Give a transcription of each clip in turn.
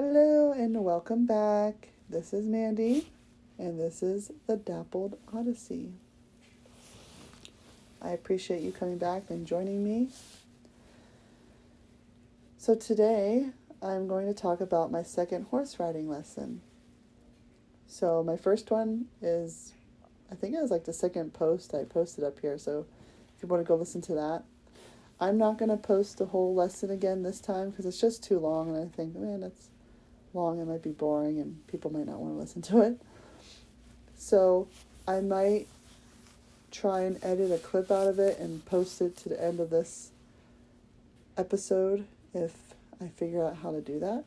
Hello and welcome back. This is Mandy, and this is the Dappled Odyssey. I appreciate you coming back and joining me. So today I'm going to talk about my second horse riding lesson. So my first one is, I think it was like the second post I posted up here, so if you want to go listen to that. I'm not going to post the whole lesson again this time because it's just too long, and I think, man, it's long, it might be boring, and people might not want to listen to it. So I might try and edit a clip out of it and post it to the end of this episode if I figure out how to do that.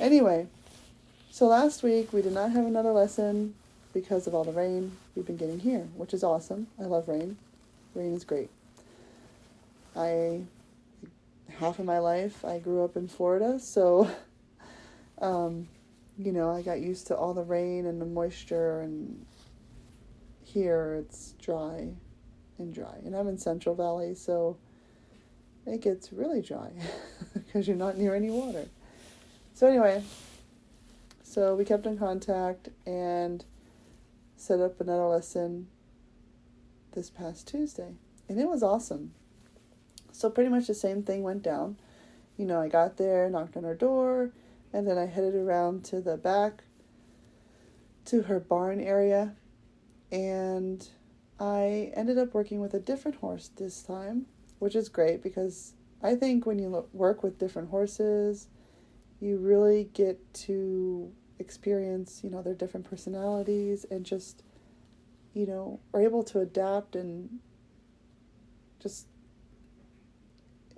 Anyway, so last week we did not have another lesson because of all the rain we've been getting here, which is awesome. I love rain. Rain is great. Half of my life I grew up in Florida, so I got used to all the rain and the moisture, and here it's dry. And I'm in Central Valley, so it gets really dry because you're not near any water. So anyway, so we kept in contact and set up another lesson this past Tuesday, and it was awesome. So pretty much the same thing went down. I got there, knocked on her door, and then I headed around to the back to her barn area, and I ended up working with a different horse this time, which is great because I think when you work with different horses, you really get to experience, their different personalities and just, are able to adapt, and just,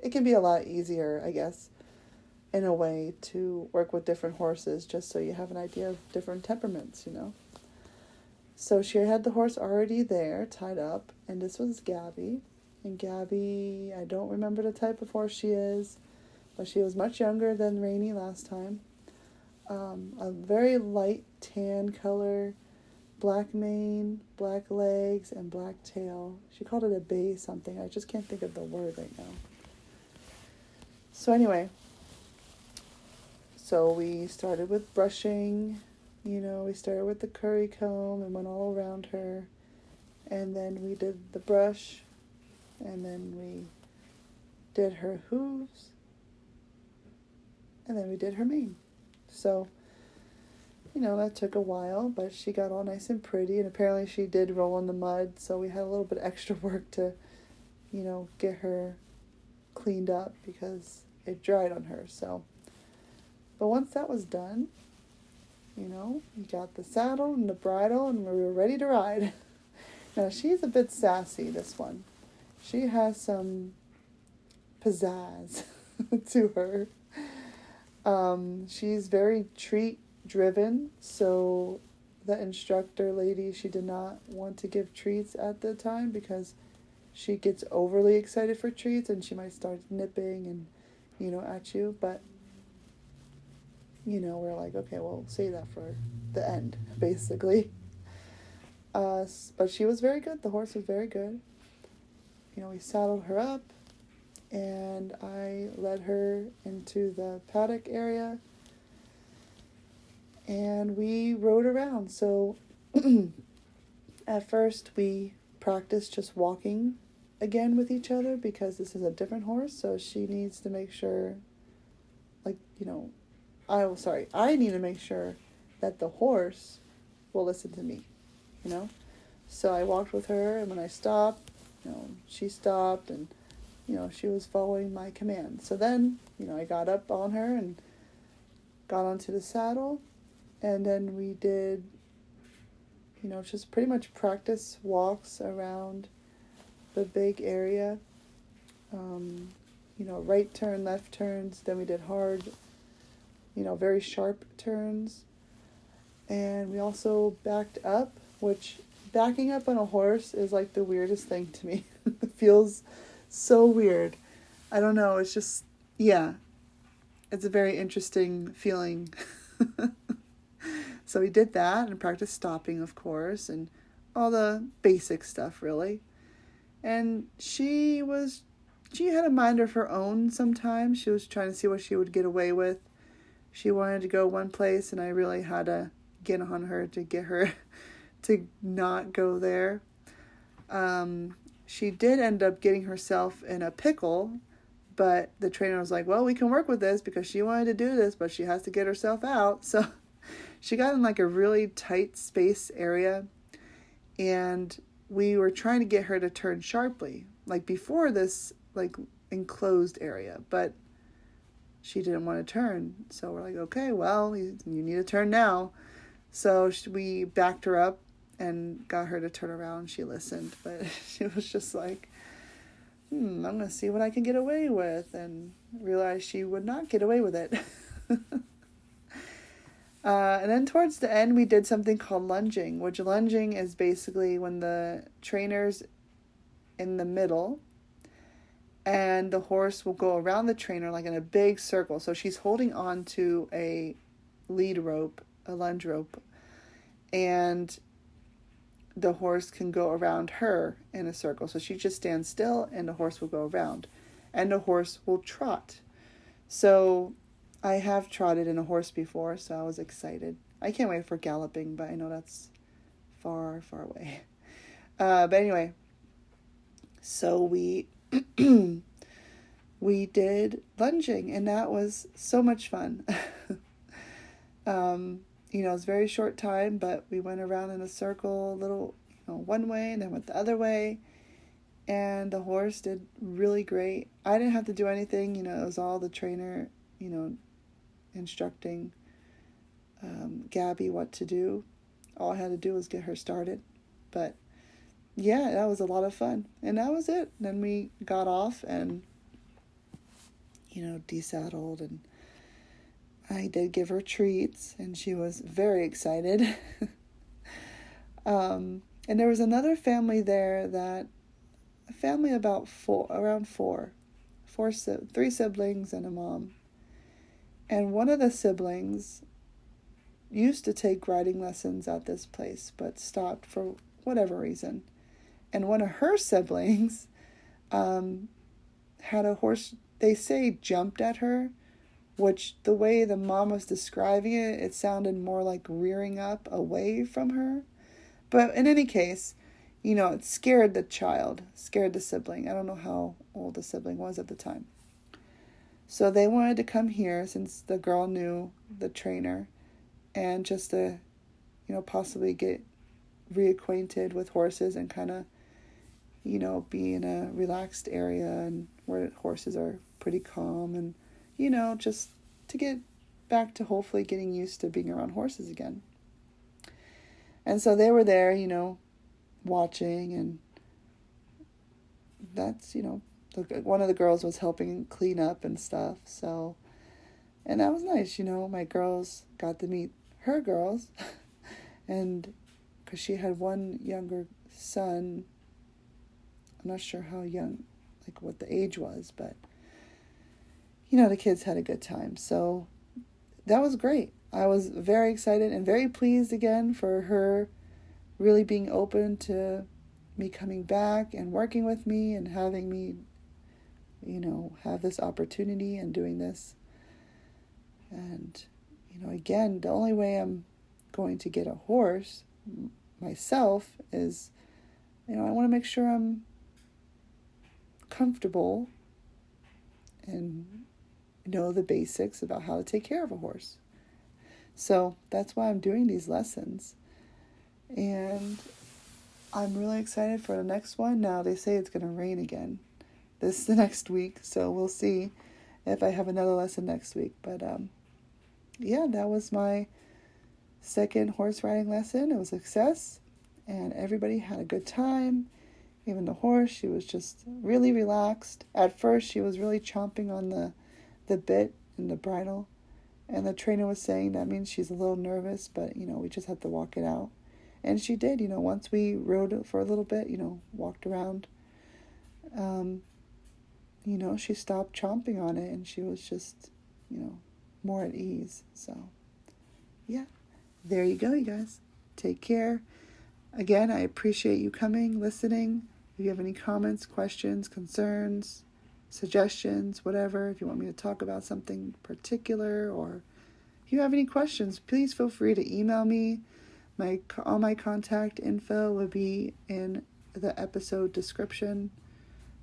it can be a lot easier, I guess, in a way, to work with different horses just so you have an idea of different temperaments, So she had the horse already there, tied up, and this was Gabby. And Gabby, I don't remember the type of horse she is, but she was much younger than Rainy last time. A very light tan color, black mane, black legs, and black tail. She called it a bay something. I just can't think of the word right now. So anyway, we started with brushing. We started with the curry comb and went all around her. And then we did the brush. And then we did her hooves. And then we did her mane. So, that took a while, but she got all nice and pretty. And apparently she did roll in the mud, so we had a little bit extra work to, get her cleaned up because it dried on her. So, but once that was done, we got the saddle and the bridle, and we were ready to ride. Now, she's a bit sassy, this one. She has some pizzazz to her. She's very treat-driven, so the instructor lady, she did not want to give treats at the time because she gets overly excited for treats and she might start nipping and, at you. But, we're like, okay, we'll save that for the end, basically. But she was very good. The horse was very good. We saddled her up, and I led her into the paddock area, and we rode around. So at first we practiced just walking again with each other because this is a different horse, so she needs to make sure, I need to make sure that the horse will listen to me, So I walked with her, and when I stopped, she stopped, and, she was following my command. So then, I got up on her and got onto the saddle, and then we did, just pretty much practice walks around the big area. Right turn, left turns. Then we did hard, very sharp turns. And we also backed up, which backing up on a horse is like the weirdest thing to me. It feels so weird. I don't know. It's just, yeah. It's a very interesting feeling. So we did that and practiced stopping, of course, and all the basic stuff, really. And she had a mind of her own sometimes. She was trying to see what she would get away with. She wanted to go one place, and I really had to get on her to get her to not go there. She did end up getting herself in a pickle, but the trainer was like, well, we can work with this because she wanted to do this, but she has to get herself out. So she got in like a really tight space area, and we were trying to get her to turn sharply, like before this like enclosed area, but she didn't want to turn. So we're like, okay, well, you need to turn now. So we backed her up and got her to turn around. She listened, but she was just like, I'm going to see what I can get away with, and realized she would not get away with it. And then towards the end, we did something called lunging, which lunging is basically when the trainer's in the middle and the horse will go around the trainer like in a big circle. So she's holding on to a lead rope, a lunge rope, and the horse can go around her in a circle. So she just stands still and the horse will go around, and the horse will trot. So I have trotted in a horse before, so I was excited. I can't wait for galloping, but I know that's far, far away. But anyway, so we we did lunging, and that was so much fun. It was a very short time, but we went around in a circle, a little, one way, and then went the other way. And the horse did really great. I didn't have to do anything, it was all the trainer, instructing Gabby what to do. All I had to do was get her started. But yeah, that was a lot of fun. And that was it. Then we got off and, desaddled, and I did give her treats, and she was very excited. And there was another family there a family about around four, 3 siblings and a mom. And one of the siblings used to take riding lessons at this place, but stopped for whatever reason. And one of her siblings had a horse, they say, jumped at her, which the way the mom was describing it, it sounded more like rearing up away from her. But in any case, it scared the sibling. I don't know how old the sibling was at the time. So they wanted to come here since the girl knew the trainer, and just to, possibly get reacquainted with horses and kind of, be in a relaxed area and where horses are pretty calm, and, just to get back to hopefully getting used to being around horses again. And so they were there, watching, and that's, one of the girls was helping clean up and stuff. So, and that was nice, my girls got to meet her girls, and because she had one younger son, I'm not sure how young, like what the age was, but, the kids had a good time. So that was great. I was very excited and very pleased again for her really being open to me coming back and working with me and having me, have this opportunity and doing this. And, again, the only way I'm going to get a horse myself is, I want to make sure I'm comfortable and know the basics about how to take care of a horse. So that's why I'm doing these lessons. And I'm really excited for the next one. Now they say it's going to rain again the next week, so we'll see if I have another lesson next week. But yeah, that was my second horse riding lesson. It was a success, and everybody had a good time. Even the horse, she was just really relaxed. At first, she was really chomping on the bit and the bridle, and the trainer was saying that means she's a little nervous, but, we just have to walk it out. And she did, once we rode for a little bit, walked around, she stopped chomping on it, and she was just, more at ease. So, yeah, there you go, you guys. Take care. Again, I appreciate you coming, listening. If you have any comments, questions, concerns, suggestions, whatever, if you want me to talk about something particular or if you have any questions, please feel free to email me. All my contact info will be in the episode description.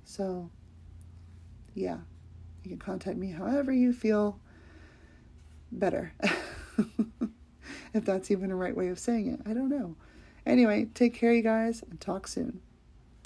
So, yeah, you can contact me however you feel better. If that's even a right way of saying it, I don't know. Anyway, take care, you guys, and talk soon.